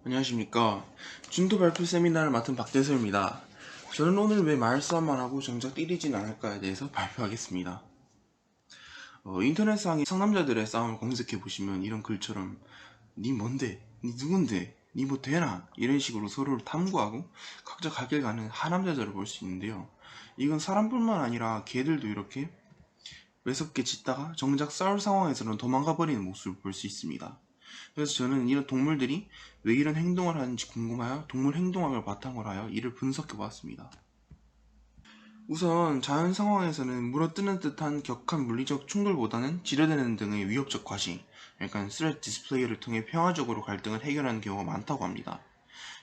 안녕하십니까. 준도 발표 세미나를 맡은 박대서입니다. 저는 오늘 왜 말싸움만 하고 정작 때리진 않을까에 대해서 발표하겠습니다. 인터넷상의 상남자들의 싸움을 검색해보시면 이런 글처럼 니 뭔데? 니 누군데? 니 뭐 되나? 이런 식으로 서로를 탐구하고 각자 갈 길 가는 하남자들을 볼 수 있는데요. 이건 사람뿐만 아니라 개들도 이렇게 매섭게 짖다가 정작 싸울 상황에서는 도망가 버리는 모습을 볼 수 있습니다. 그래서 저는 이런 동물들이 왜 이런 행동을 하는지 궁금하여 동물 행동학을 바탕으로 하여 이를 분석해 보았습니다. 우선 자연 상황에서는 물어뜯는 듯한 격한 물리적 충돌보다는 지려대는 등의 위협적 과시, 약간 스트레스 디스플레이를 통해 평화적으로 갈등을 해결하는 경우가 많다고 합니다.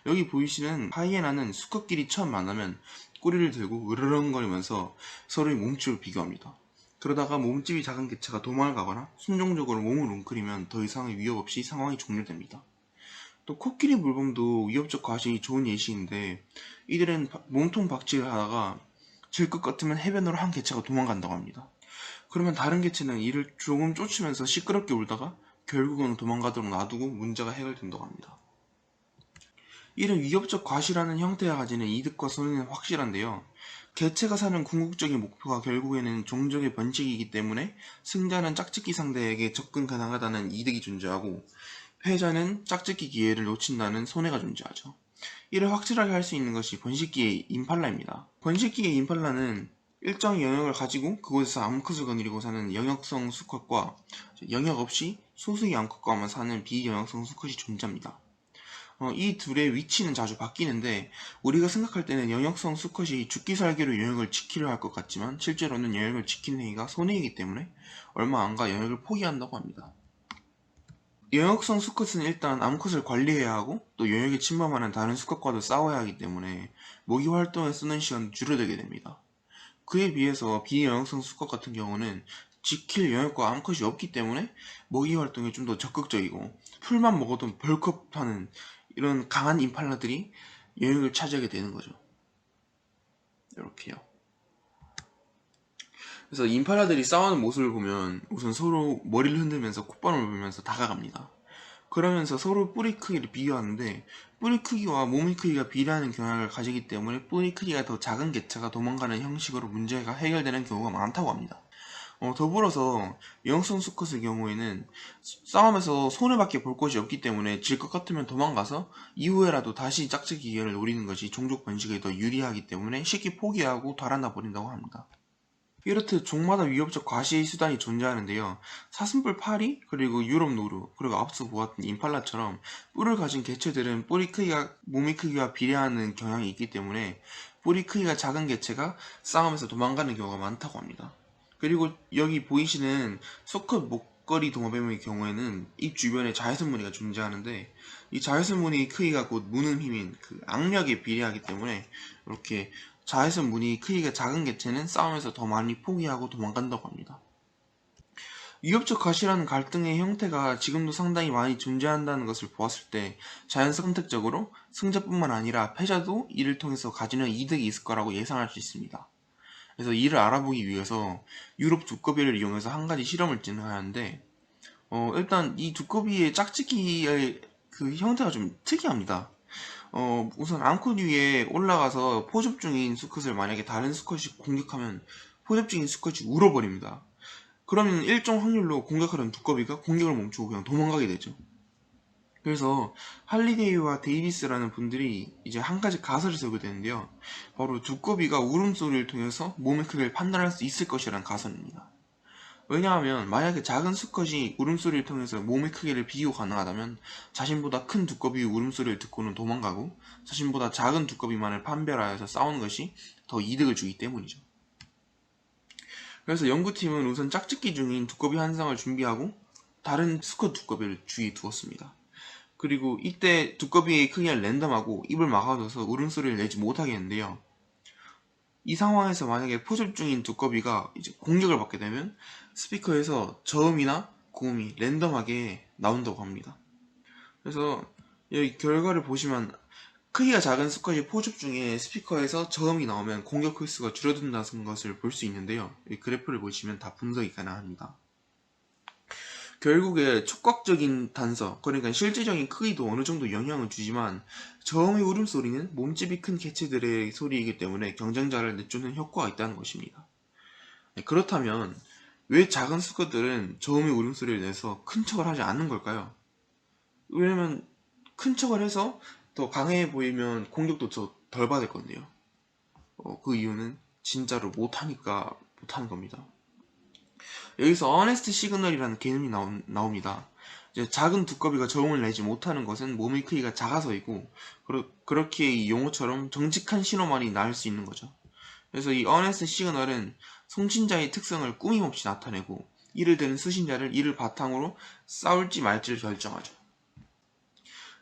여기 보이시는 하이에나는 수컷끼리 처음 만나면 꼬리를 들고 으르렁거리면서 서로의 몸집을 비교합니다. 그러다가 몸집이 작은 개체가 도망을 가거나 순종적으로 몸을 웅크리면 더 이상의 위협 없이 상황이 종료됩니다. 또 코끼리 물범도 위협적 과시이 좋은 예시인데, 이들은 몸통 박치를 하다가 질 것 같으면 해변으로 한 개체가 도망간다고 합니다. 그러면 다른 개체는 이를 조금 쫓으면서 시끄럽게 울다가 결국은 도망가도록 놔두고 문제가 해결된다고 합니다. 이런 위협적 과시라는 형태가 가지는 이득과 손해는 확실한데요. 개체가 사는 궁극적인 목표가 결국에는 종족의 번식이기 때문에 승자는 짝짓기 상대에게 접근 가능하다는 이득이 존재하고, 패자는 짝짓기 기회를 놓친다는 손해가 존재하죠. 이를 확실하게 할 수 있는 것이 번식기의 임팔라입니다. 번식기의 임팔라는 일정 영역을 가지고 그곳에서 암컷을 거느리고 사는 영역성 수컷과 영역 없이 소수의 암컷과만 사는 비영역성 수컷이 존재합니다. 이 둘의 위치는 자주 바뀌는데, 우리가 생각할 때는 영역성 수컷이 죽기 살기로 영역을 지키려 할 것 같지만 실제로는 영역을 지키는 행위가 손해이기 때문에 얼마 안가 영역을 포기한다고 합니다. 영역성 수컷은 일단 암컷을 관리해야 하고 또 영역에 침범하는 다른 수컷과도 싸워야 하기 때문에 모기 활동에 쓰는 시간이 줄어들게 됩니다. 그에 비해서 비영역성 수컷 같은 경우는 지킬 영역과 암컷이 없기 때문에 모기 활동에 좀 더 적극적이고, 풀만 먹어도 벌컥하는 이런 강한 임팔라들이 영역을 차지하게 되는 거죠. 이렇게요. 그래서 임팔라들이 싸우는 모습을 보면 우선 서로 머리를 흔들면서 콧바람을 불면서 다가갑니다. 그러면서 서로 뿌리 크기를 비교하는데, 뿌리 크기와 몸의 크기가 비례하는 경향을 가지기 때문에 뿌리 크기가 더 작은 개체가 도망가는 형식으로 문제가 해결되는 경우가 많다고 합니다. 더불어서 영성 수컷의 경우에는 싸움에서 손해밖에 볼 것이 없기 때문에 질 것 같으면 도망가서 이후에라도 다시 짝짓기 기회를 노리는 것이 종족 번식에 더 유리하기 때문에 쉽게 포기하고 달아나 버린다고 합니다. 이렇듯 종마다 위협적 과시의 수단이 존재하는데요. 사슴뿔 파리, 그리고 유럽 노루, 그리고 앞서 보았던 임팔라처럼 뿔을 가진 개체들은 뿌리 크기가 몸의 크기와 비례하는 경향이 있기 때문에 뿌리 크기가 작은 개체가 싸움에서 도망가는 경우가 많다고 합니다. 그리고 여기 보이시는 수컷 목걸이 도마뱀의 경우에는 입 주변에 자외선 무늬가 존재하는데, 이 자외선 무늬의 크기가 곧 무는 힘인 그 악력에 비례하기 때문에 이렇게 자외선 무늬 크기가 작은 개체는 싸움에서 더 많이 포기하고 도망간다고 합니다. 위협적 과시라는 갈등의 형태가 지금도 상당히 많이 존재한다는 것을 보았을 때 자연 선택적으로 승자뿐만 아니라 패자도 이를 통해서 가지는 이득이 있을 거라고 예상할 수 있습니다. 그래서 이를 알아보기 위해서 유럽 두꺼비를 이용해서 한 가지 실험을 진행하는데, 일단 이 두꺼비의 짝짓기의 그 형태가 좀 특이합니다. 우선 암컷 위에 올라가서 포접 중인 수컷을 만약에 다른 수컷이 공격하면 포접 중인 수컷이 울어버립니다. 그러면 일정 확률로 공격하던 두꺼비가 공격을 멈추고 그냥 도망가게 되죠. 그래서 할리데이와 데이비스라는 분들이 이제 한 가지 가설을 세우게 되는데요. 바로 두꺼비가 울음소리를 통해서 몸의 크기를 판단할 수 있을 것이라는 가설입니다. 왜냐하면 만약에 작은 수컷이 울음소리를 통해서 몸의 크기를 비교 가능하다면 자신보다 큰 두꺼비의 울음소리를 듣고는 도망가고, 자신보다 작은 두꺼비만을 판별하여서 싸우는 것이 더 이득을 주기 때문이죠. 그래서 연구팀은 우선 짝짓기 중인 두꺼비 한 쌍을 준비하고 다른 수컷 두꺼비를 주위에 두었습니다. 그리고 이때 두꺼비의 크기를 랜덤하고 입을 막아둬서 울음소리를 내지 못하게 했는데요. 이 상황에서 만약에 포섭 중인 두꺼비가 이제 공격을 받게 되면 스피커에서 저음이나 고음이 랜덤하게 나온다고 합니다. 그래서 여기 결과를 보시면 크기가 작은 수컷이 포섭 중에 스피커에서 저음이 나오면 공격 횟수가 줄어든다는 것을 볼 수 있는데요. 이 그래프를 보시면 다 분석이 가능합니다. 결국에 촉각적인 단서, 그러니까 실제적인 크기도 어느 정도 영향을 주지만 저음의 울음소리는 몸집이 큰 개체들의 소리이기 때문에 경쟁자를 내쫓는 효과가 있다는 것입니다. 그렇다면 왜 작은 수컷들은 저음의 울음소리를 내서 큰 척을 하지 않는 걸까요? 왜냐면 큰 척을 해서 더 강해 보이면 공격도 더 덜 받을 건데요. 그 이유는 진짜로 못하니까 못하는 겁니다. 여기서 어네스트 시그널이라는 개념이 나옵니다. 이제 작은 두꺼비가 저음을 내지 못하는 것은 몸의 크기가 작아서이고, 그렇게 이 용어처럼 정직한 신호만이 날 수 있는 거죠. 그래서 이 어네스트 시그널은 송신자의 특성을 꾸밈없이 나타내고, 이를 드는 수신자를 이를 바탕으로 싸울지 말지를 결정하죠.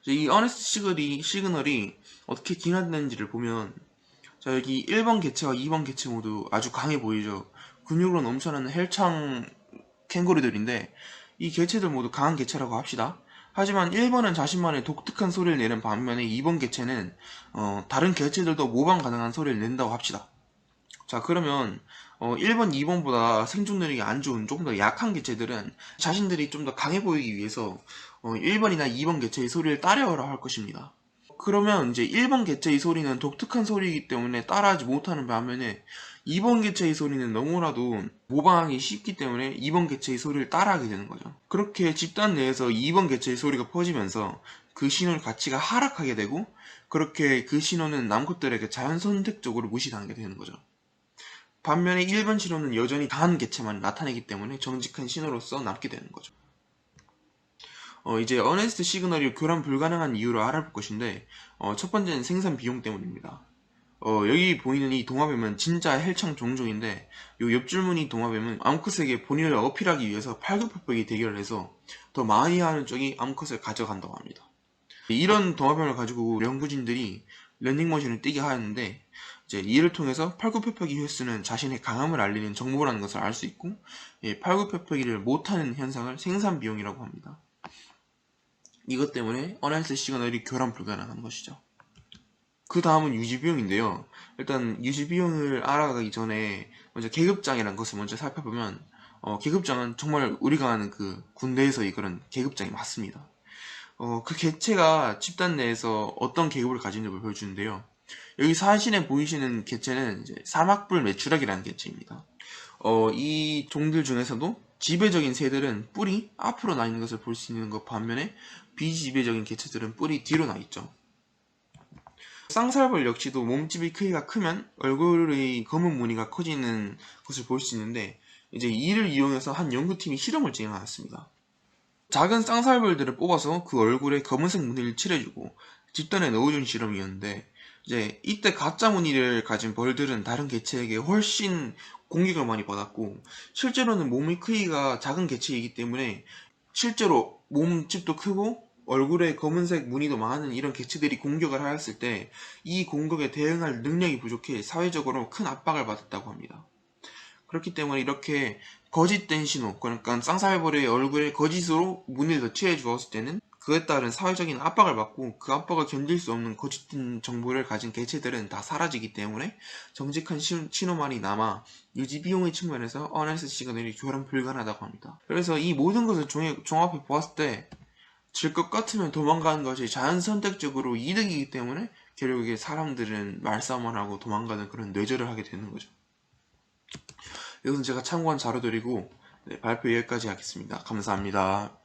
이 어네스트 시그널이 어떻게 진화되는지를 보면, 자, 여기 1번 개체와 2번 개체 모두 아주 강해 보이죠. 근육으로 넘쳐나는 헬창 캥거루들인데 이 개체들 모두 강한 개체라고 합시다. 하지만 1번은 자신만의 독특한 소리를 내는 반면에 2번 개체는 다른 개체들도 모방 가능한 소리를 낸다고 합시다. 자, 그러면 1번, 2번보다 생존 능력이 안 좋은 조금 더 약한 개체들은 자신들이 좀 더 강해 보이기 위해서 1번이나 2번 개체의 소리를 따라하라 할 것입니다. 그러면 이제 1번 개체의 소리는 독특한 소리이기 때문에 따라하지 못하는 반면에 2번 개체의 소리는 너무나도 모방하기 쉽기 때문에 2번 개체의 소리를 따라하게 되는 거죠. 그렇게 집단 내에서 2번 개체의 소리가 퍼지면서 그 신호의 가치가 하락하게 되고, 그렇게 그 신호는 남것들에게 자연 선택적으로 무시당하게 되는 거죠. 반면에 1번 신호는 여전히 강한 개체만 나타내기 때문에 정직한 신호로서 남게 되는 거죠. 이제 어네스트 시그널이 교란 불가능한 이유를 알아볼 것인데, 첫 번째는 생산 비용 때문입니다. 여기 보이는 이 동화뱀은 진짜 헬창 종족인데, 요 옆줄무늬 동화뱀은 암컷에게 본인을 어필하기 위해서 팔굽혀펴기 대결을 해서 더 많이 하는 쪽이 암컷을 가져간다고 합니다. 이런 동화뱀을 가지고 연구진들이 런닝머신을 뛰게 하였는데, 이제 이를 통해서 팔굽혀펴기 횟수는 자신의 강함을 알리는 정보라는 것을 알 수 있고, 팔굽혀펴기를 못하는 현상을 생산 비용이라고 합니다. 이것 때문에 어나이스 시그널이 교란 불가능한 것이죠. 그 다음은 유지비용인데요. 일단 유지비용을 알아가기 전에 먼저 계급장이라는 것을 먼저 살펴보면, 계급장은 정말 우리가 아는 그 군대에서 이끄는 계급장이 맞습니다. 그 개체가 집단 내에서 어떤 계급을 가진 걸 보여주는데요. 여기 사진에 보이시는 개체는 이제 사막불 메추라기라는 개체입니다. 이 종들 중에서도 지배적인 새들은 뿔이 앞으로 나 있는 것을 볼 수 있는 것 반면에 비지배적인 개체들은 뿔이 뒤로 나 있죠. 쌍살벌 역시도 몸집이 크기가 크면 얼굴의 검은 무늬가 커지는 것을 볼 수 있는데, 이제 이를 이용해서 한 연구팀이 실험을 진행하였습니다. 작은 쌍살벌들을 뽑아서 그 얼굴에 검은색 무늬를 칠해주고 집단에 넣어준 실험이었는데, 이제 이때 가짜 무늬를 가진 벌들은 다른 개체에게 훨씬 공격을 많이 받았고, 실제로는 몸의 크기가 작은 개체이기 때문에 실제로 몸집도 크고 얼굴에 검은색 무늬도 많은 이런 개체들이 공격을 하였을 때 이 공격에 대응할 능력이 부족해 사회적으로 큰 압박을 받았다고 합니다. 그렇기 때문에 이렇게 거짓된 신호, 그러니까 쌍살벌의 얼굴에 거짓으로 무늬를 더 칠해 주었을 때는 그에 따른 사회적인 압박을 받고, 그 압박을 견딜 수 없는 거짓된 정보를 가진 개체들은 다 사라지기 때문에 정직한 신호만이 남아 유지 비용의 측면에서 어나리스 시그널이 교란 불가능하다고 합니다. 그래서 이 모든 것을 종합해 보았을 때 질 것 같으면 도망가는 것이 자연 선택적으로 이득이기 때문에 결국에 사람들은 말싸움을 하고 도망가는 그런 뇌절을 하게 되는 거죠. 이것은 제가 참고한 자료들이고, 발표 여기까지 하겠습니다. 감사합니다.